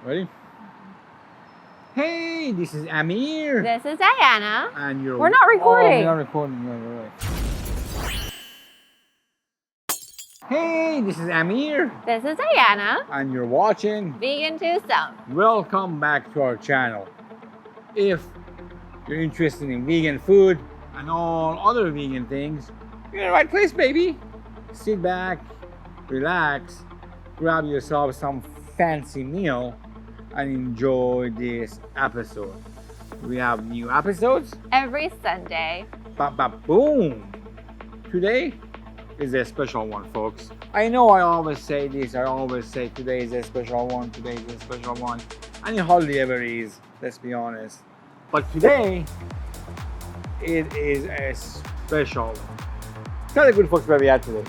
Ready? Hey, this is Amir. This is Diana. And you're... We're not recording. Oh, we're not recording. No, right. Hey, this is Amir. This is Diana. And you're watching VEGANTWOSOME. Welcome back to our channel. If you're interested in vegan food and all other vegan things, you're in the right place, baby. Sit back, relax, grab yourself some fancy meal and enjoy this episode. We have new episodes Every Sunday. Boom! Today is a special one, folks. I know I always say this, I always say today is a special one, today is a special one, and it hardly ever is, let's be honest. But today, it is a special one. Tell the good folks where we are today.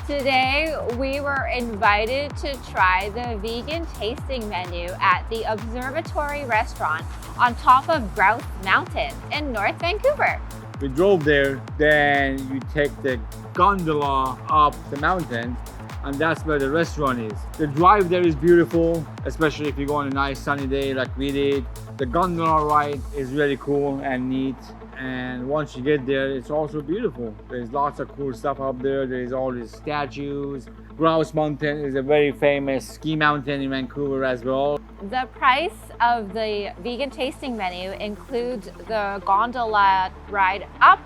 Today, we were invited to try the vegan tasting menu at the Observatory restaurant on top of Grouse Mountain in North Vancouver. We drove there, then you take the gondola up the mountain, and that's where the restaurant is. The drive there is beautiful, especially if you go on a nice sunny day like we did. The gondola ride is really cool and neat. And once you get there, it's also beautiful. There's lots of cool stuff up there. There's all these statues. Grouse Mountain is a very famous ski mountain in Vancouver as well. The price of the vegan tasting menu includes the gondola ride up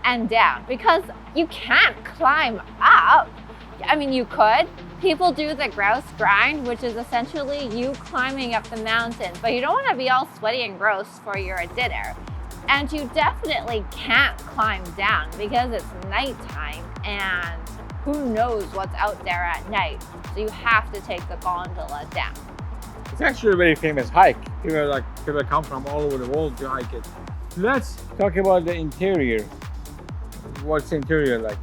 and down because you can't climb up. I mean, you could. People do the grouse grind, which is essentially you climbing up the mountain, but you don't want to be all sweaty and gross for your dinner. And you definitely can't climb down because it's nighttime and who knows what's out there at night. So you have to take the gondola down. It's actually a very famous hike. People come from all over the world to hike it. Let's talk about the interior. What's the interior like?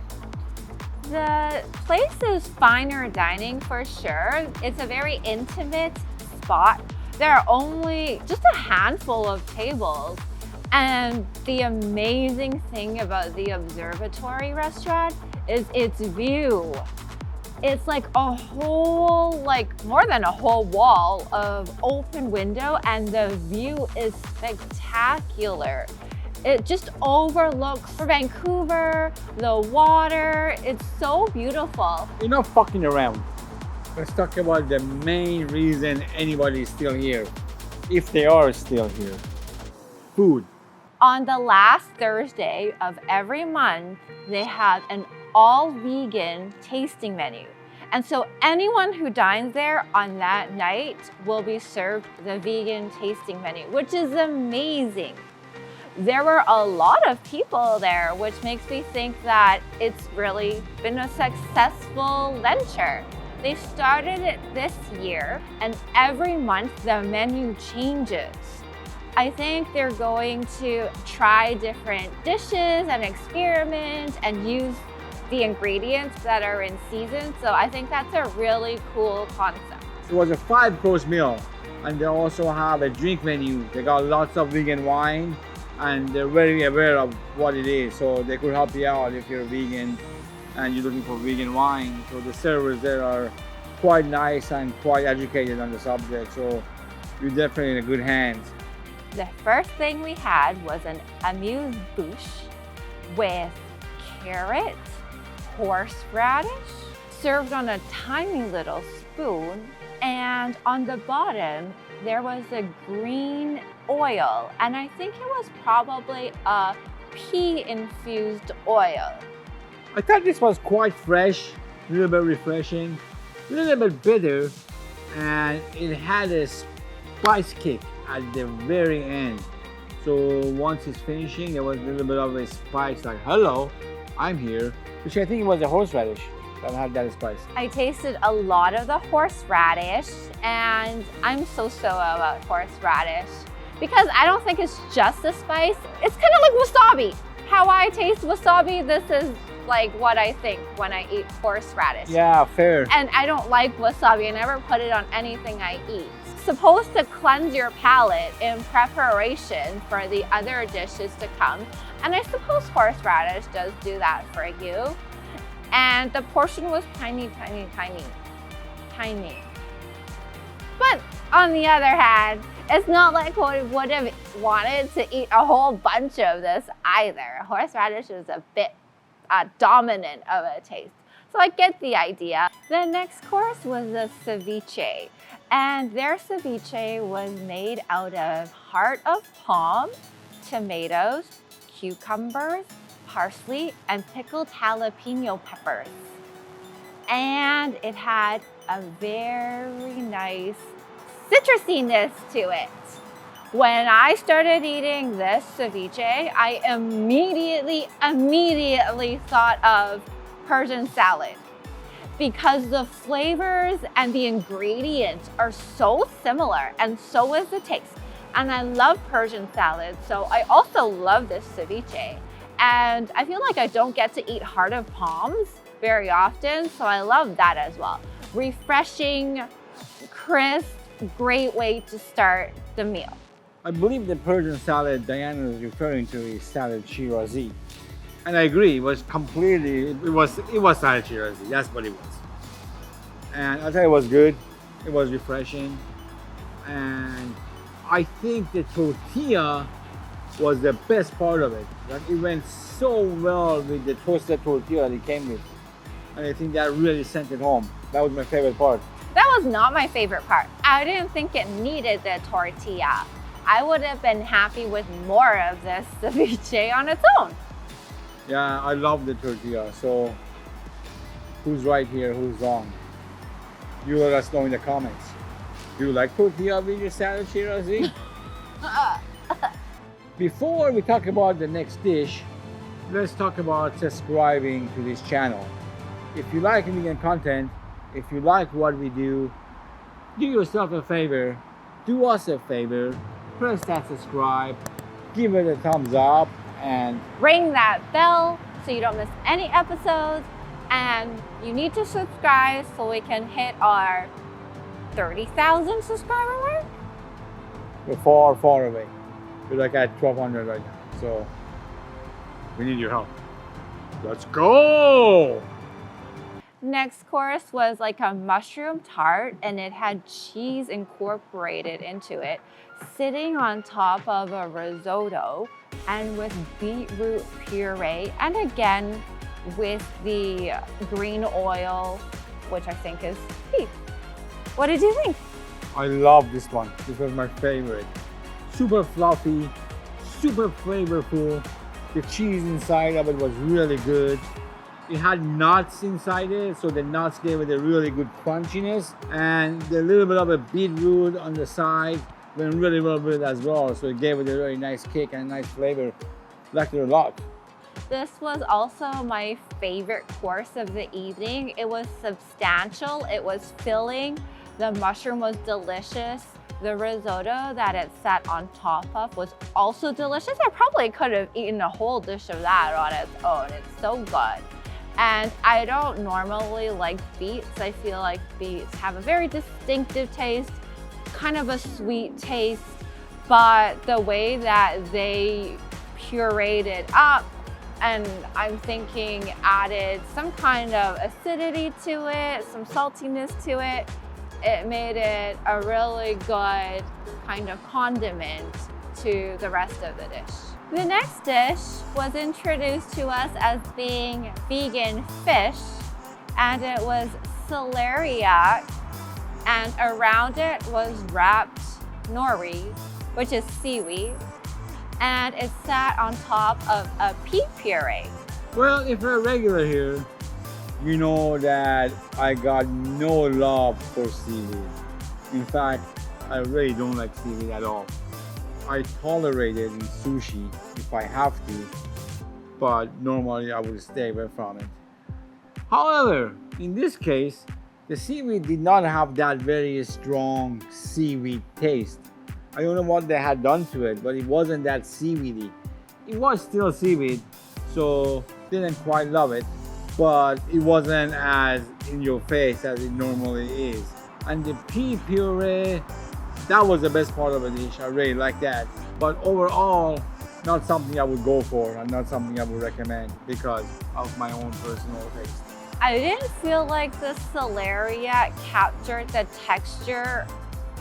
The place is finer dining for sure. It's a very intimate spot. There are only just a handful of tables. And the amazing thing about the Observatory restaurant is its view. It's like a whole, more than a whole wall of open window, and the view is spectacular. It just overlooks Vancouver, the water. It's so beautiful. Enough fucking around. Let's talk about the main reason anybody is still here, if they are still here. Food. On the last Thursday of every month, they have an all-vegan tasting menu. And so anyone who dines there on that night will be served the vegan tasting menu, which is amazing. There were a lot of people there, which makes me think that it's really been a successful venture. They started it this year, and every month the menu changes. I think they're going to try different dishes and experiment and use the ingredients that are in season. So I think that's a really cool concept. It was a 5-course meal, and they also have a drink menu. They got lots of vegan wine, and they're very aware of what it is. So they could help you out if you're vegan and you're looking for vegan wine. So the servers there are quite nice and quite educated on the subject. So you're definitely in good hands. The first thing we had was an Amuse Bouche with carrot, horseradish, served on a tiny little spoon, and on the bottom there was a green oil, and I think it was probably a pea-infused oil. I thought this was quite fresh, a little bit refreshing, a little bit bitter, and it had a spice kick at the very end. So once it's finishing, there was a little bit of a spice, like, hello, I'm here, which I think it was a horseradish that had that spice. I tasted a lot of the horseradish, and I'm so about horseradish because I don't think it's just a spice. It's kind of like wasabi. How I taste wasabi, this is like what I think when I eat horseradish. Yeah, fair. And I don't like wasabi. I never put it on anything I eat. Supposed to cleanse your palate in preparation for the other dishes to come. And I suppose horseradish does do that for you. And the portion was tiny. But on the other hand, it's not like we would have wanted to eat a whole bunch of this either. Horseradish is a bit dominant of a taste. So I get the idea. The next course was the ceviche. And their ceviche was made out of heart of palm, tomatoes, cucumbers, parsley, and pickled jalapeno peppers. And it had a very nice citrusiness to it. When I started eating this ceviche, I immediately thought of Persian salad because the flavors and the ingredients are so similar and so is the taste. And I love Persian salad, so I also love this ceviche. And I feel like I don't get to eat heart of palms very often, so I love that as well. Refreshing, crisp, great way to start the meal. I believe the Persian salad Diana is referring to is salad Shirazi. And I agree, it was salad Shirazi, that's what it was. And I thought it was good, it was refreshing. And I think the tortilla was the best part of it. Like, it went so well with the toasted tortilla that it came with. And I think that really sent it home. That was my favorite part. That was not my favorite part. I didn't think it needed the tortilla. I would have been happy with more of this ceviche on its own. Yeah, I love the tortilla. So who's right here, who's wrong? You let us know in the comments. Do you like tortilla with your salad, Shirazi? Before we talk about the next dish, let's talk about subscribing to this channel. If you like vegan content, if you like what we do yourself a favor, do us a favor, press that subscribe, give it a thumbs up, and ring that bell so you don't miss any episodes. And you need to subscribe so we can hit our 30,000 subscriber mark. we're far, far away. We're like at 1,200 right now, so we need your help. Let's go! Next course was like a mushroom tart, and it had cheese incorporated into it, sitting on top of a risotto and with beetroot puree, and again with the green oil, which I think is beef. What did you think? I love this one. This was my favorite. Super fluffy, super flavorful. The cheese inside of it was really good. It had nuts inside it, so the nuts gave it a really good crunchiness, and the little bit of a beetroot on the side went really well with it as well, so it gave it a very nice kick and a nice flavor. Liked it a lot. This was also my favorite course of the evening. It was substantial, it was filling, the mushroom was delicious. The risotto that it sat on top of was also delicious. I probably could have eaten a whole dish of that on its own. It's so good. And I don't normally like beets. I feel like beets have a very distinctive taste, kind of a sweet taste, but the way that they pureed it up, and I'm thinking added some kind of acidity to it, some saltiness to it, it made it a really good kind of condiment to the rest of the dish. The next dish was introduced to us as being vegan fish, and it was celeriac, and around it was wrapped nori, which is seaweed, and it sat on top of a pea puree. Well, if you're a regular here, you know that I got no love for seaweed. In fact, I really don't like seaweed at all. I tolerate it in sushi if I have to, but normally I would stay away from it. However, in this case, the seaweed did not have that very strong seaweed taste. I don't know what they had done to it, but it wasn't that seaweedy. It was still seaweed, so didn't quite love it, but it wasn't as in your face as it normally is. And the pea puree, that was the best part of the dish. I really like that. But overall, not something I would go for and not something I would recommend because of my own personal taste. I didn't feel like the celeriac captured the texture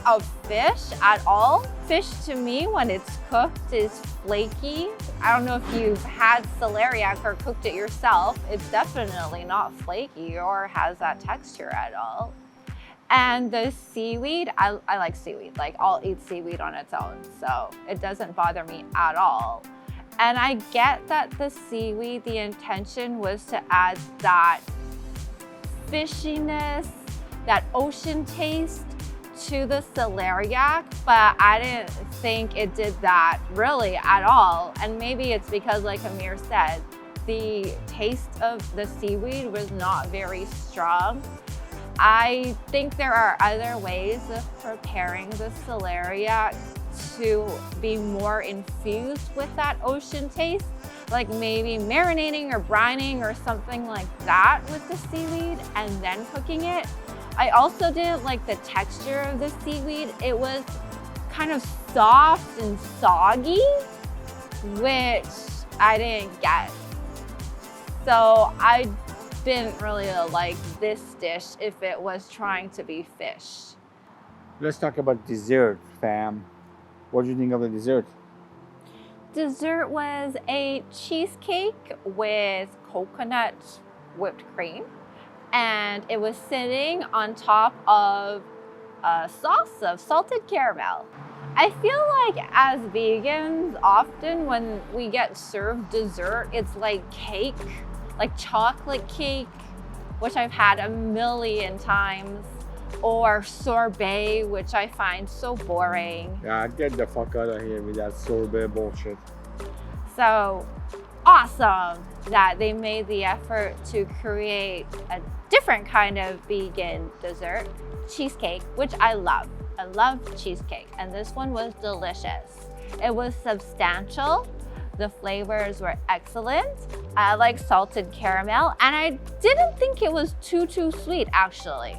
of fish at all. Fish to me, when it's cooked, is flaky. I don't know if you've had celeriac or cooked it yourself. It's definitely not flaky or has that texture at all. And the seaweed, I like seaweed. Like, I'll eat seaweed on its own, so it doesn't bother me at all. And I get that the seaweed, the intention was to add that fishiness, that ocean taste to the celeriac, but I didn't think it did that really at all. And maybe it's because, like Amir said, the taste of the seaweed was not very strong. I think there are other ways of preparing the celeriac to be more infused with that ocean taste, like maybe marinating or brining or something like that with the seaweed and then cooking it. I also didn't like the texture of the seaweed. It was kind of soft and soggy, which I didn't get. So I didn't really like this dish if it was trying to be fish. Let's talk about dessert, fam. What do you think of the dessert? Dessert was a cheesecake with coconut whipped cream, and it was sitting on top of a sauce of salted caramel. I feel like as vegans, often when we get served dessert, it's like cake, like chocolate cake, which I've had a million times, or sorbet, which I find so boring. Yeah, get the fuck out of here with that sorbet bullshit. So awesome that they made the effort to create a different kind of vegan dessert, cheesecake, which I love. I love cheesecake, and this one was delicious. It was substantial. The flavors were excellent. I like salted caramel, and I didn't think it was too sweet, actually.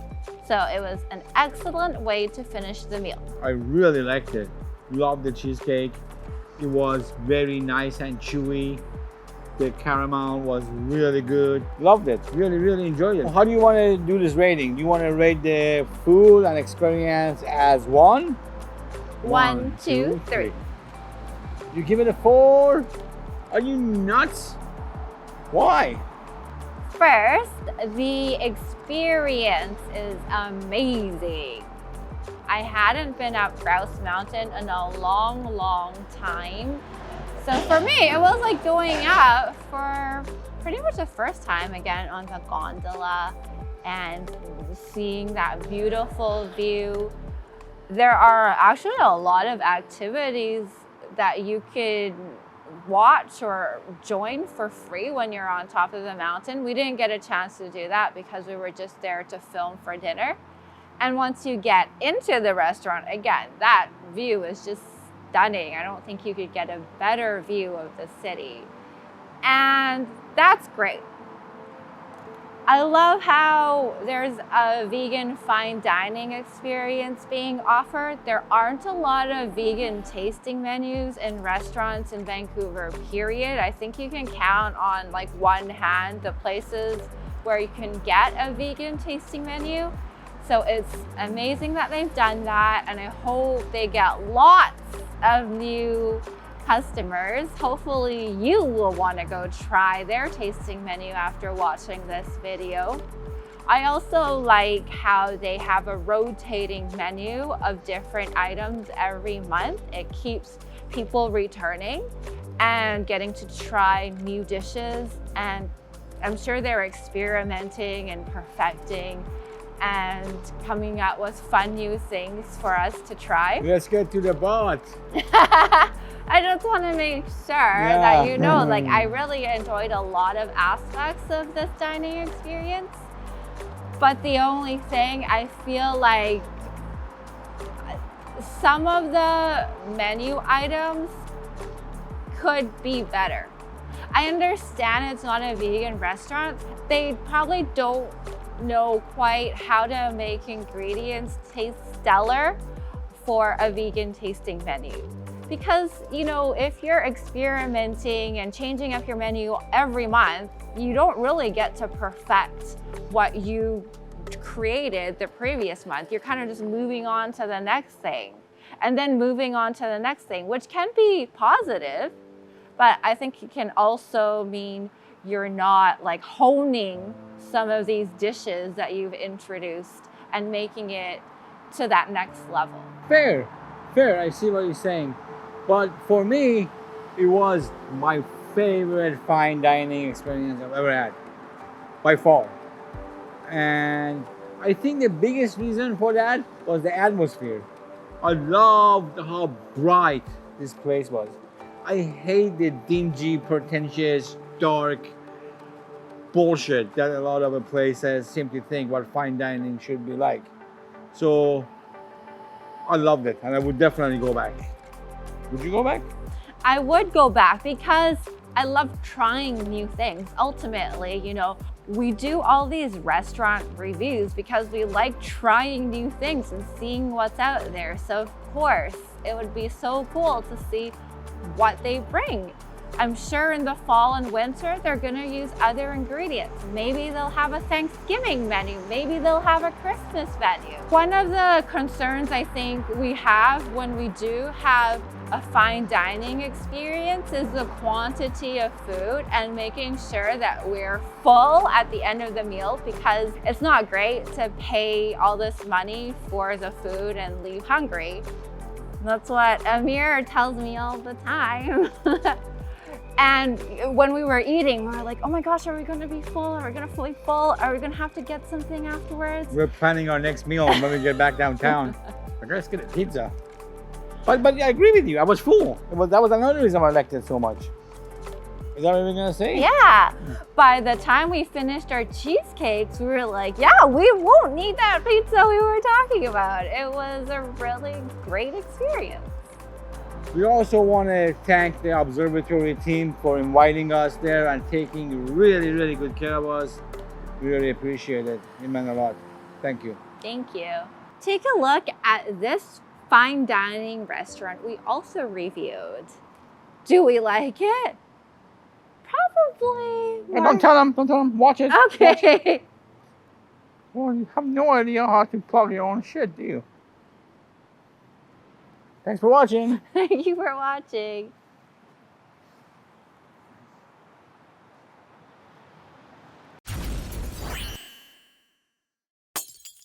So it was an excellent way to finish the meal. I really liked it. Loved the cheesecake. It was very nice and chewy. The caramel was really good. Loved it. Really enjoyed it. How do you want to do this rating? Do you want to rate the food and experience as 1? 1, 2, 3. You give it a 4? Are you nuts? Why? First, the experience is amazing. I hadn't been up Grouse Mountain in a long time. So for me, it was like going up for pretty much the first time again on the gondola and seeing that beautiful view. There are actually a lot of activities that you could watch or join for free when you're on top of the mountain. We didn't get a chance to do that because we were just there to film for dinner. And once you get into the restaurant, again, that view is just stunning. I don't think you could get a better view of the city. And that's great. I love how there's a vegan fine dining experience being offered. There aren't a lot of vegan tasting menus in restaurants in Vancouver, period. I think you can count on like one hand the places where you can get a vegan tasting menu. So it's amazing that they've done that, and I hope they get lots of new customers. Hopefully you will want to go try their tasting menu after watching this video. I also like how they have a rotating menu of different items every month. It keeps people returning and getting to try new dishes, and I'm sure they're experimenting and perfecting and coming up with fun new things for us to try. Let's get to the bot. I just want to make sure that you know, like, I really enjoyed a lot of aspects of this dining experience. But the only thing, I feel like some of the menu items could be better. I understand it's not a vegan restaurant. They probably don't know quite how to make ingredients taste stellar for a vegan tasting menu. Because, you know, if you're experimenting and changing up your menu every month, you don't really get to perfect what you created the previous month. You're kind of just moving on to the next thing and then moving on to the next thing, which can be positive, but I think it can also mean you're not like honing some of these dishes that you've introduced and making it to that next level. Fair, I see what you're saying. But for me, it was my favorite fine dining experience I've ever had, by far. And I think the biggest reason for that was the atmosphere. I loved how bright this place was. I hate the dingy, pretentious, dark bullshit that a lot of places seem to think what fine dining should be like. So I loved it, and I would definitely go back. Would you go back? I would go back because I love trying new things. Ultimately, you know, we do all these restaurant reviews because we like trying new things and seeing what's out there. So of course, it would be so cool to see what they bring. I'm sure in the fall and winter, they're gonna use other ingredients. Maybe they'll have a Thanksgiving menu. Maybe they'll have a Christmas menu. One of the concerns I think we have when we do have a fine dining experience is the quantity of food and making sure that we're full at the end of the meal, because it's not great to pay all this money for the food and leave hungry. That's what Amir tells me all the time. And when we were eating, we were like, oh my gosh, are we gonna be full? Are we gonna be full? Are we gonna have to get something afterwards? We're planning our next meal when we get back downtown. I guess get a pizza. But I agree with you, I was full. That was another reason I liked it so much. Is that what you're gonna say? Yeah. By the time we finished our cheesecakes, we were like, yeah, we won't need that pizza we were talking about. It was a really great experience. We also want to thank the Observatory team for inviting us there and taking really good care of us. We really appreciate it. It meant a lot. Thank you. Thank you. Take a look at this fine dining restaurant we also reviewed. Do we like it? Probably. Hey, don't tell them. Watch it. Okay. Watch it. Well, you have no idea how to plug your own shit, do you? Thanks for watching. Thank you for watching.